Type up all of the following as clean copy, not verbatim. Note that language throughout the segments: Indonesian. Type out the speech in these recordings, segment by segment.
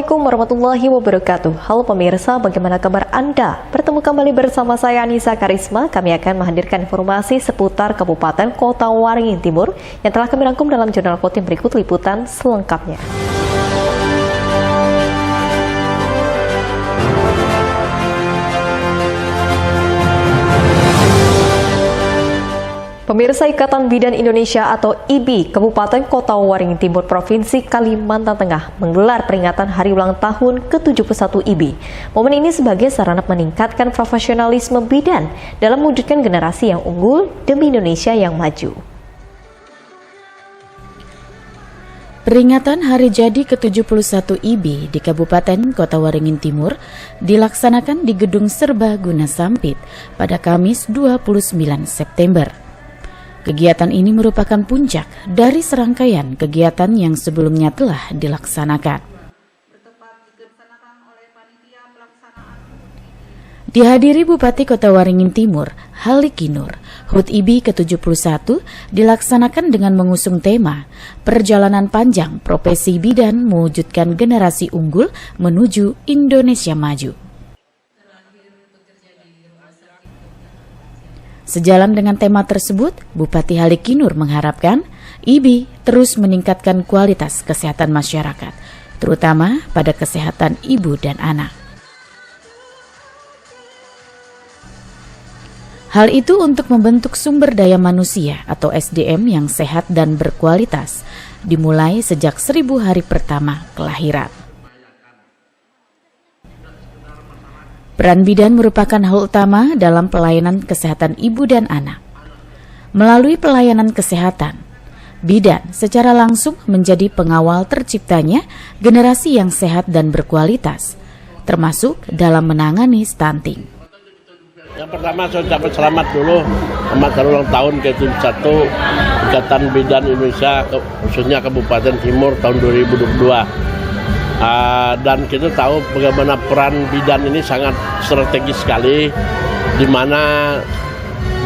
Assalamualaikum warahmatullahi wabarakatuh. Halo pemirsa, bagaimana kabar Anda? Bertemu kembali bersama saya Anissa Karisma. Kami akan menghadirkan informasi seputar Kabupaten Kota Waringin Timur yang telah kami rangkum dalam jurnal Kotim berikut liputan selengkapnya. Pemirsa, Ikatan Bidan Indonesia atau IBI Kabupaten Kota Waringin Timur Provinsi Kalimantan Tengah menggelar peringatan hari ulang tahun ke-71 IBI. Momen ini sebagai sarana meningkatkan profesionalisme bidan dalam mewujudkan generasi yang unggul demi Indonesia yang maju. Peringatan hari jadi ke-71 IBI di Kabupaten Kota Waringin Timur dilaksanakan di Gedung Serbaguna Sampit pada Kamis 29 September. Kegiatan ini merupakan puncak dari serangkaian kegiatan yang sebelumnya telah dilaksanakan. Dihadiri Bupati Kota Waringin Timur, Haliki Nur, HUT IBI ke-71 dilaksanakan dengan mengusung tema Perjalanan Panjang Profesi Bidan Mewujudkan Generasi Unggul Menuju Indonesia Maju. Sejalan dengan tema tersebut, Bupati Haliki Nur mengharapkan IBI terus meningkatkan kualitas kesehatan masyarakat, terutama pada kesehatan ibu dan anak. Hal itu untuk membentuk sumber daya manusia atau SDM yang sehat dan berkualitas, dimulai sejak 1000 hari pertama kelahiran. Peran bidan merupakan hal utama dalam pelayanan kesehatan ibu dan anak. Melalui pelayanan kesehatan, bidan secara langsung menjadi pengawal terciptanya generasi yang sehat dan berkualitas, termasuk dalam menangani stunting. Yang pertama saya ucapkan selamat dulu selamat ulang tahun ke-71 Ikatan Bidan Indonesia, khususnya Kabupaten Timur tahun 2022. Dan kita tahu bagaimana peran bidan ini sangat strategis sekali, di mana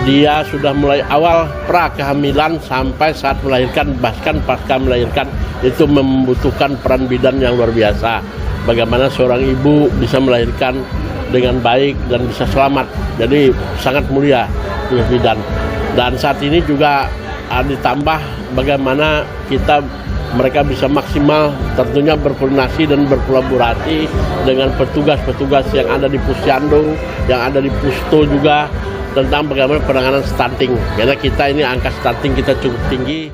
dia sudah mulai awal pra kehamilan sampai saat melahirkan, bahkan pasca melahirkan itu membutuhkan peran bidan yang luar biasa. Bagaimana seorang ibu bisa melahirkan dengan baik dan bisa selamat, jadi sangat mulia bidan. Dan saat ini juga ditambah bagaimana mereka bisa maksimal tentunya berkoordinasi dan berkolaborasi dengan petugas-petugas yang ada di Pusyando, yang ada di Pusto juga, tentang bagaimana penanganan stunting. Karena kita ini angka stunting kita cukup tinggi.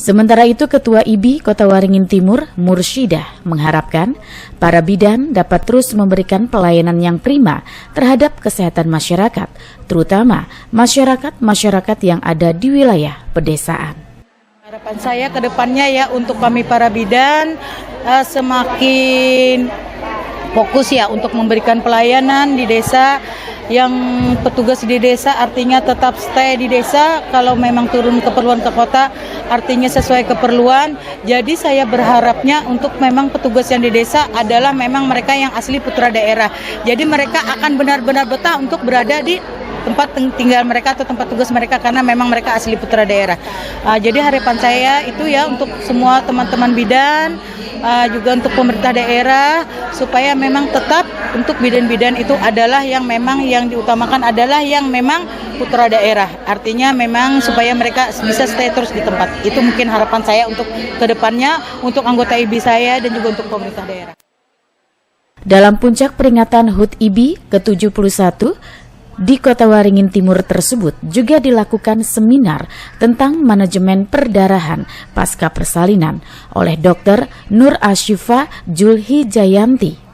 Sementara itu, Ketua IBI Kota Waringin Timur, Mursyidah, mengharapkan para bidan dapat terus memberikan pelayanan yang prima terhadap kesehatan masyarakat, terutama masyarakat yang ada di wilayah pedesaan. Harapan saya ke depannya ya untuk kami para bidan semakin fokus ya untuk memberikan pelayanan di desa, yang petugas di desa artinya tetap stay di desa, kalau memang turun keperluan ke kota artinya sesuai keperluan. Jadi saya berharapnya untuk memang petugas yang di desa adalah memang mereka yang asli putra daerah. Jadi mereka akan benar-benar betah untuk berada di tempat tinggal mereka atau tempat tugas mereka karena memang mereka asli putra daerah. Jadi harapan saya itu ya untuk semua teman-teman bidan, juga untuk pemerintah daerah, supaya memang tetap untuk bidan-bidan itu adalah yang memang yang diutamakan adalah yang memang putra daerah. Artinya memang supaya mereka bisa stay terus di tempat. Itu mungkin harapan saya untuk kedepannya untuk anggota IBI saya dan juga untuk pemerintah daerah. Dalam puncak peringatan HUT IBI ke-71 di Kota Waringin Timur tersebut juga dilakukan seminar tentang manajemen perdarahan pasca persalinan oleh Dr. Nur Asyifa Julhijayanti.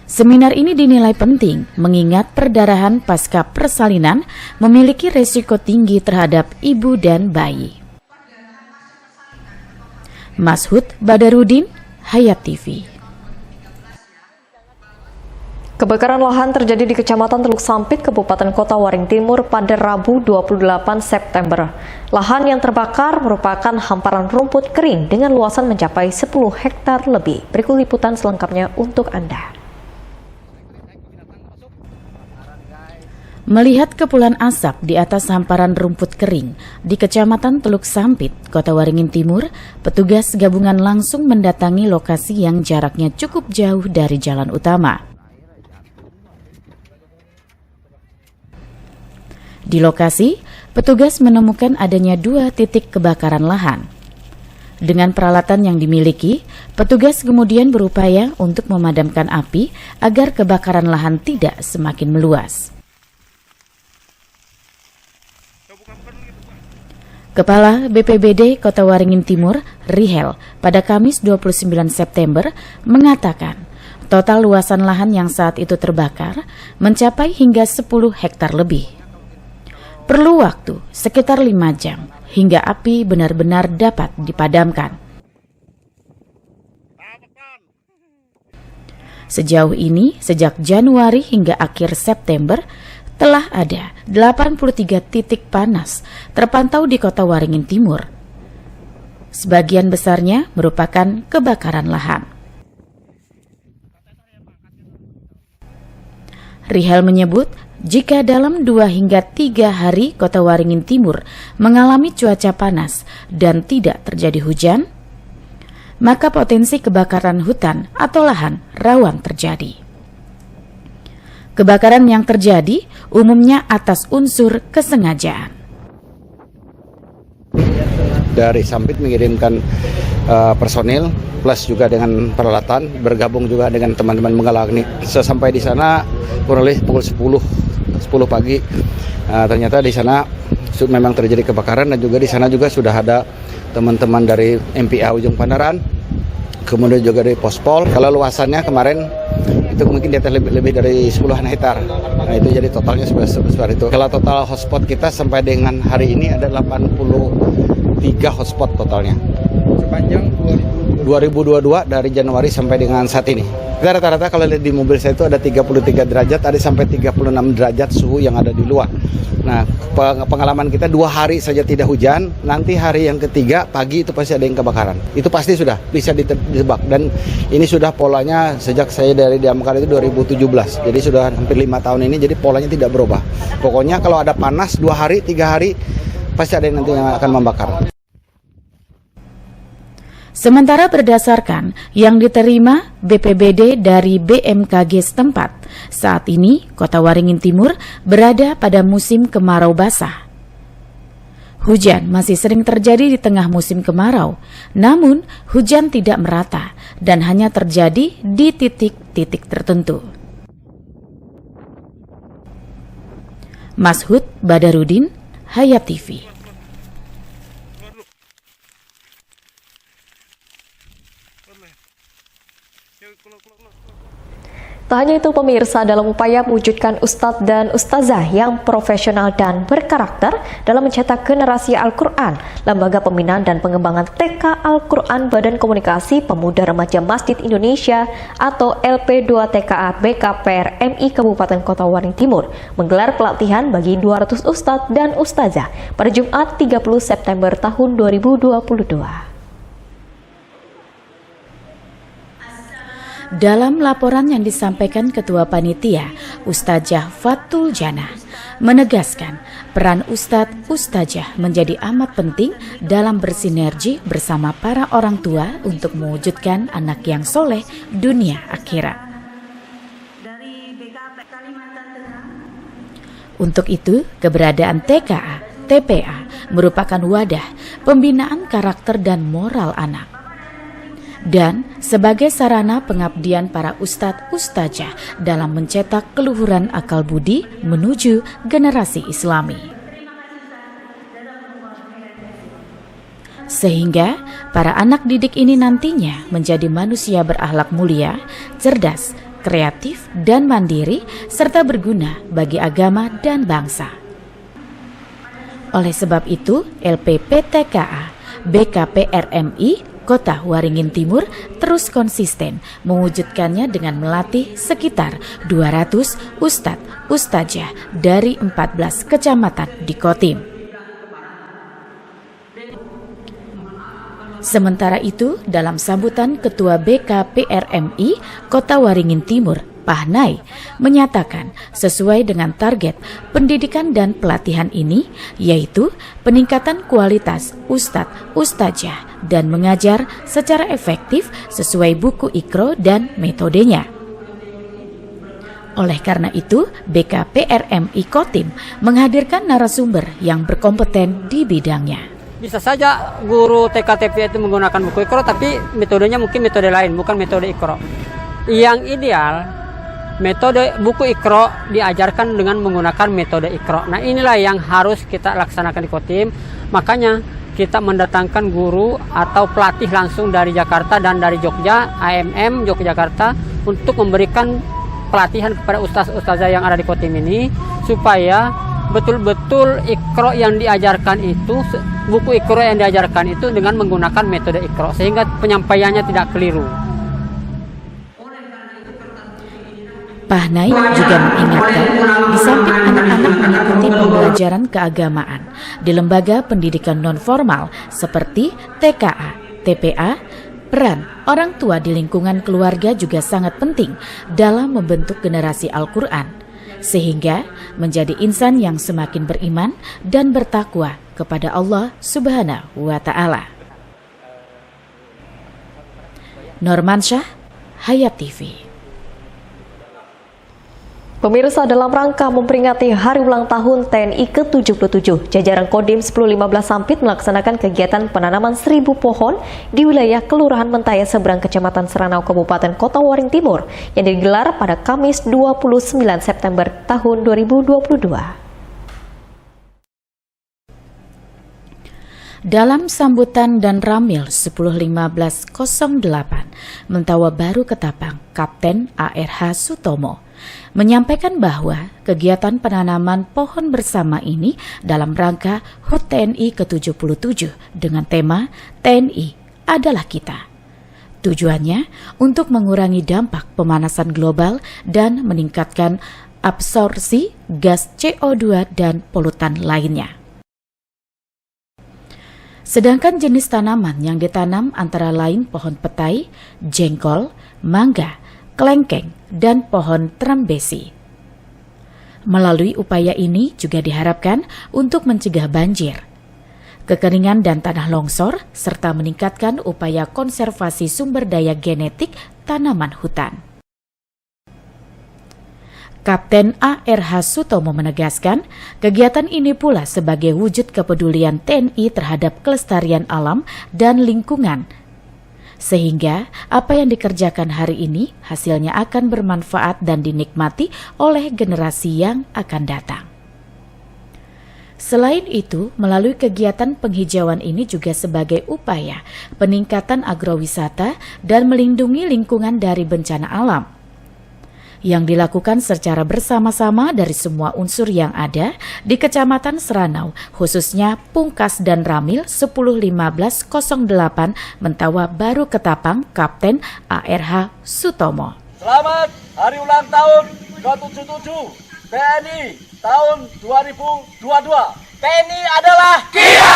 Seminar ini dinilai penting mengingat perdarahan pasca persalinan memiliki resiko tinggi terhadap ibu dan bayi. Mashud Badarudin, Hayat TV. Kebakaran lahan terjadi di Kecamatan Teluk Sampit, Kabupaten Kota Waringin Timur pada Rabu 28 September. Lahan yang terbakar merupakan hamparan rumput kering dengan luasan mencapai 10 hektar lebih. Berikut liputan selengkapnya untuk Anda. Melihat kepulan asap di atas hamparan rumput kering di Kecamatan Teluk Sampit, Kota Waringin Timur, petugas gabungan langsung mendatangi lokasi yang jaraknya cukup jauh dari jalan utama. Di lokasi, petugas menemukan adanya 2 titik kebakaran lahan. Dengan peralatan yang dimiliki, petugas kemudian berupaya untuk memadamkan api agar kebakaran lahan tidak semakin meluas. Kepala BPBD Kota Waringin Timur, Rihel, pada Kamis 29 September mengatakan total luasan lahan yang saat itu terbakar mencapai hingga 10 hektar lebih. Perlu waktu sekitar 5 jam hingga api benar-benar dapat dipadamkan. Sejauh ini, sejak Januari hingga akhir September, telah ada 83 titik panas terpantau di Kota Waringin Timur. Sebagian besarnya merupakan kebakaran lahan. Rihel menyebut, jika dalam 2 hingga 3 hari Kota Waringin Timur mengalami cuaca panas dan tidak terjadi hujan, maka potensi kebakaran hutan atau lahan rawan terjadi. Kebakaran yang terjadi umumnya atas unsur kesengajaan. Dari Sampit mengirimkan personil plus juga dengan peralatan, bergabung juga dengan teman-teman mengalami. Sesampai di sana kurang lebih pukul 10 pagi, ternyata di sana memang terjadi kebakaran dan juga di sana juga sudah ada teman-teman dari MPA Ujung Pandaran, kemudian juga dari Pospol. Kalau luasannya kemarin itu mungkin di atas lebih dari 10-an hektar. Nah itu jadi totalnya sebesar itu. Kalau total hotspot kita sampai dengan hari ini ada 83 hotspot totalnya. Sepanjang 2022 dari Januari sampai dengan saat ini. Kita rata-rata kalau lihat di mobil saya itu ada 33 derajat, ada sampai 36 derajat suhu yang ada di luar. Nah, pengalaman kita 2 hari saja tidak hujan, nanti hari yang ketiga pagi itu pasti ada yang kebakaran. Itu pasti sudah bisa ditebak dan ini sudah polanya sejak saya dari Damkar itu 2017. Jadi sudah hampir 5 tahun ini, jadi polanya tidak berubah. Pokoknya kalau ada panas 2 hari, 3 hari pasti ada yang nanti yang akan membakar. Sementara berdasarkan yang diterima BPBD dari BMKG setempat, saat ini Kota Waringin Timur berada pada musim kemarau basah. Hujan masih sering terjadi di tengah musim kemarau, namun hujan tidak merata dan hanya terjadi di titik-titik tertentu. Mashud Badarudin, Hayat TV. Tak hanya itu pemirsa, dalam upaya mewujudkan ustadz dan ustazah yang profesional dan berkarakter dalam mencetak generasi Al-Quran, Lembaga Pembinaan dan Pengembangan TK Al-Quran Badan Komunikasi Pemuda Remaja Masjid Indonesia atau LP2TKA BKPR MI Kabupaten Kota Waringin Timur menggelar pelatihan bagi 200 ustadz dan ustazah pada Jumat 30 September tahun 2022. Dalam laporan yang disampaikan Ketua Panitia, Ustazah Fatul Jannah menegaskan peran Ustadz Ustazah menjadi amat penting dalam bersinergi bersama para orang tua untuk mewujudkan anak yang soleh dunia akhirat. Untuk itu, keberadaan TKA, TPA merupakan wadah pembinaan karakter dan moral anak. Dan sebagai sarana pengabdian para ustadz ustazah dalam mencetak keluhuran akal budi menuju generasi Islami. Sehingga para anak didik ini nantinya menjadi manusia berakhlak mulia, cerdas, kreatif, dan mandiri, serta berguna bagi agama dan bangsa. Oleh sebab itu, LPPTKA BKPRMI Kota Waringin Timur terus konsisten mewujudkannya dengan melatih sekitar 200 ustadz ustazah dari 14 kecamatan di Kotim. Sementara itu, dalam sambutan Ketua BKPRMI Kota Waringin Timur, Pahnai menyatakan sesuai dengan target pendidikan dan pelatihan ini, yaitu peningkatan kualitas ustadz-ustadzah dan mengajar secara efektif sesuai buku Iqra dan metodenya. Oleh karena itu, BKPRMI Kotim menghadirkan narasumber yang berkompeten di bidangnya. Bisa saja guru TK-TP itu menggunakan buku Iqra, tapi metodenya mungkin metode lain, bukan metode Iqra. Yang ideal, metode buku Iqra diajarkan dengan menggunakan metode Iqra. Nah, inilah yang harus kita laksanakan di Kotim. Makanya kita mendatangkan guru atau pelatih langsung dari Jakarta dan dari Jogja, AMM Yogyakarta, untuk memberikan pelatihan kepada ustaz-ustazah yang ada di Kotim ini, supaya betul-betul Iqra yang diajarkan itu, buku Iqra yang diajarkan itu dengan menggunakan metode Iqra, sehingga penyampaiannya tidak keliru. Pahnai juga mengingatkan, di samping anak-anak mengikuti pembelajaran keagamaan di lembaga pendidikan non-formal seperti TKA, TPA, peran orang tua di lingkungan keluarga juga sangat penting dalam membentuk generasi Al-Quran, sehingga menjadi insan yang semakin beriman dan bertakwa kepada Allah Subhanahu wa Ta'ala. Normansyah, Hayat TV. Pemirsa, dalam rangka memperingati Hari Ulang Tahun TNI ke-77, jajaran Kodim 1015 Sampit melaksanakan kegiatan penanaman 1000 pohon di wilayah Kelurahan Mentaya Seberang, Kecamatan Seranau, Kabupaten Kota Waring Timur, yang digelar pada Kamis 29 September tahun 2022. Dalam sambutan dan ramil 10.15.08 Mentawa Baru Ketapang, Kapten ARH Sutomo menyampaikan bahwa kegiatan penanaman pohon bersama ini dalam rangka HUT TNI ke-77 dengan tema TNI adalah Kita. Tujuannya untuk mengurangi dampak pemanasan global dan meningkatkan absorpsi gas CO2 dan polutan lainnya. Sedangkan jenis tanaman yang ditanam antara lain pohon petai, jengkol, mangga, kelengkeng, dan pohon trembesi. Melalui upaya ini juga diharapkan untuk mencegah banjir, kekeringan dan tanah longsor, serta meningkatkan upaya konservasi sumber daya genetik tanaman hutan. Kapten ARH Sutomo menegaskan, kegiatan ini pula sebagai wujud kepedulian TNI terhadap kelestarian alam dan lingkungan, sehingga apa yang dikerjakan hari ini hasilnya akan bermanfaat dan dinikmati oleh generasi yang akan datang. Selain itu, melalui kegiatan penghijauan ini juga sebagai upaya peningkatan agrowisata dan melindungi lingkungan dari bencana alam, yang dilakukan secara bersama-sama dari semua unsur yang ada di Kecamatan Seranau, khususnya Pungkas dan Ramil 10.15.08 Mentawa Baru Ketapang, Kapten ARH Sutomo. Selamat Hari Ulang Tahun ke-77 TNI tahun 2022. TNI adalah kita!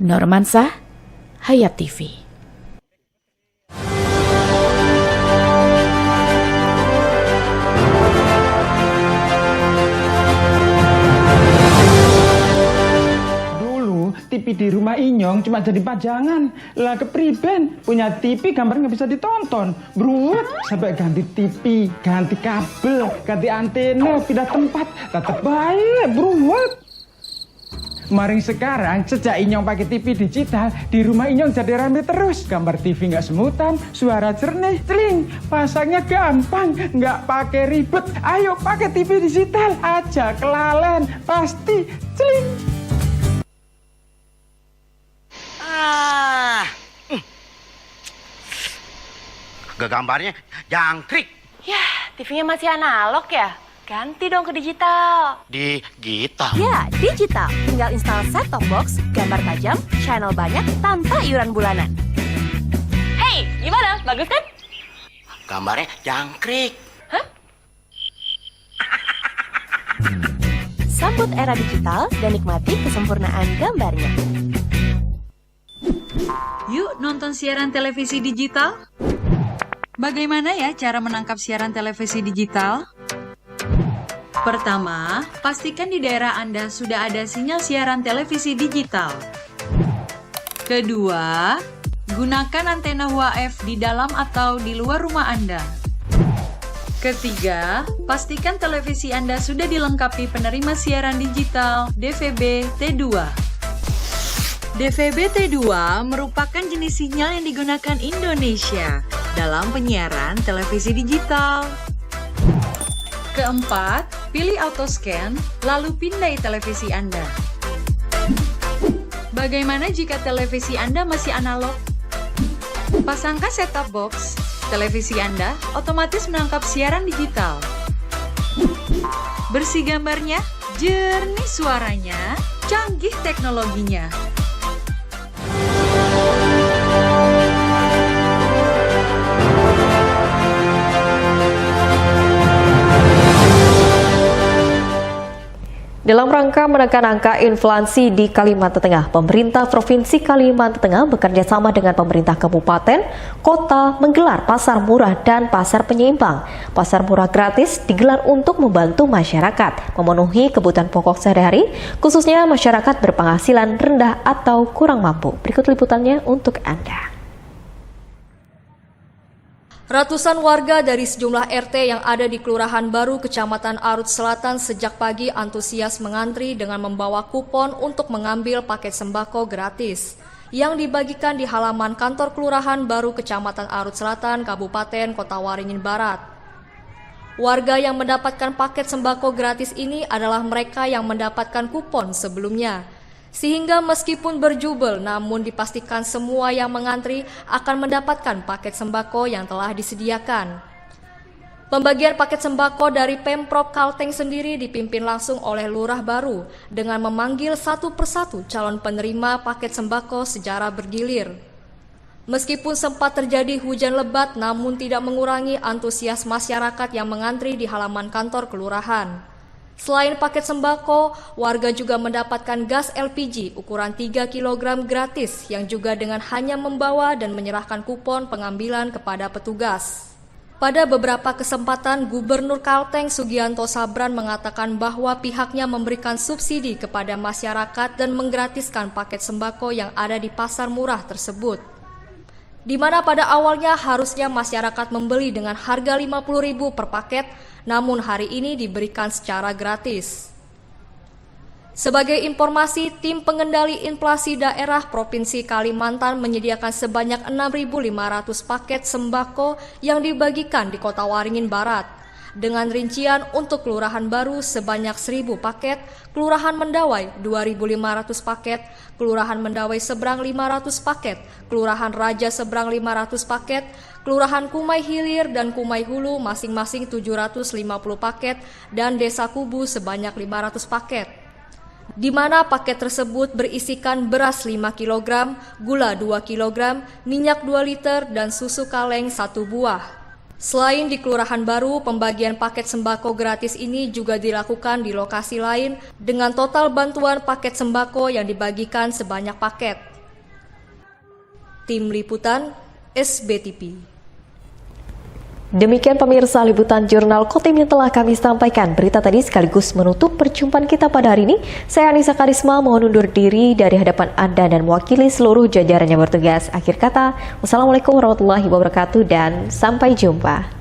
Normansyah, Hayat TV. TV di rumah Inyong cuma jadi pajangan. Lah kepriben punya TV gambar nggak bisa ditonton. Bruwet sampai ganti TV, ganti kabel, ganti antena, pindah tempat. Tetap baik, bruwet. Maring sekarang sejak Inyong pakai TV digital, di rumah Inyong jadi rame terus. Gambar TV nggak semutan, suara jernih, celing. Pasangnya gampang, nggak pakai ribet. Ayo pakai TV digital aja, kelalen pasti celing. Gambarnya jangkrik. Ya, TV-nya masih analog ya? Ganti dong ke digital. Digital? Ya, digital. Tinggal install set-top box, gambar tajam, channel banyak, tanpa iuran bulanan. Hey, gimana? Bagus kan? Gambarnya jangkrik. Hah? Sambut era digital dan nikmati kesempurnaan gambarnya. Yuk nonton siaran televisi digital. Bagaimana ya cara menangkap siaran televisi digital? Pertama, pastikan di daerah Anda sudah ada sinyal siaran televisi digital. Kedua, gunakan antena UHF di dalam atau di luar rumah Anda. Ketiga, pastikan televisi Anda sudah dilengkapi penerima siaran digital DVB T2. DVB T2 merupakan jenis sinyal yang digunakan Indonesia dalam penyiaran televisi digital. Keempat, pilih auto scan, lalu pindai televisi Anda. Bagaimana jika televisi Anda masih analog? Pasangkan set-top box, televisi Anda otomatis menangkap siaran digital. Bersih gambarnya, jernih suaranya, canggih teknologinya. Dalam rangka menekan angka inflasi di Kalimantan Tengah, pemerintah Provinsi Kalimantan Tengah bekerja sama dengan pemerintah kabupaten, kota menggelar pasar murah dan pasar penyeimbang. Pasar murah gratis digelar untuk membantu masyarakat memenuhi kebutuhan pokok sehari-hari, khususnya masyarakat berpenghasilan rendah atau kurang mampu. Berikut liputannya untuk Anda. Ratusan warga dari sejumlah RT yang ada di Kelurahan Baru, Kecamatan Arut Selatan sejak pagi antusias mengantri dengan membawa kupon untuk mengambil paket sembako gratis yang dibagikan di halaman kantor Kelurahan Baru, Kecamatan Arut Selatan, Kabupaten Kota Waringin Barat. Warga yang mendapatkan paket sembako gratis ini adalah mereka yang mendapatkan kupon sebelumnya. Sehingga meskipun berjubel, namun dipastikan semua yang mengantri akan mendapatkan paket sembako yang telah disediakan. Pembagian paket sembako dari Pemprov Kalteng sendiri dipimpin langsung oleh Lurah Baru dengan memanggil satu persatu calon penerima paket sembako secara bergilir. Meskipun sempat terjadi hujan lebat, namun tidak mengurangi antusias masyarakat yang mengantri di halaman kantor kelurahan. Selain paket sembako, warga juga mendapatkan gas LPG ukuran 3 kg gratis yang juga dengan hanya membawa dan menyerahkan kupon pengambilan kepada petugas. Pada beberapa kesempatan, Gubernur Kalteng Sugianto Sabran mengatakan bahwa pihaknya memberikan subsidi kepada masyarakat dan menggratiskan paket sembako yang ada di pasar murah tersebut. Di mana pada awalnya harusnya masyarakat membeli dengan harga Rp50.000 per paket, namun hari ini diberikan secara gratis. Sebagai informasi, tim pengendali inflasi daerah Provinsi Kalimantan menyediakan sebanyak 6.500 paket sembako yang dibagikan di Kota Waringin Barat. Dengan rincian untuk Kelurahan Baru sebanyak 1.000 paket, Kelurahan Mendawai 2.500 paket, Kelurahan Mendawai Seberang 500 paket, Kelurahan Raja Seberang 500 paket, Kelurahan Kumai Hilir dan Kumai Hulu masing-masing 750 paket, dan Desa Kubu sebanyak 500 paket. Di mana paket tersebut berisikan beras 5 kg, gula 2 kg, minyak 2 liter, dan susu kaleng 1 buah. Selain di Kelurahan Baru, pembagian paket sembako gratis ini juga dilakukan di lokasi lain dengan total bantuan paket sembako yang dibagikan sebanyak paket. Tim Liputan SBTV. Demikian pemirsa liputan Jurnal Kotim yang telah kami sampaikan. Berita tadi sekaligus menutup perjumpaan kita pada hari ini. Saya Anissa Karisma mohon undur diri dari hadapan Anda dan mewakili seluruh jajarannya bertugas. Akhir kata, wassalamualaikum warahmatullahi wabarakatuh dan sampai jumpa.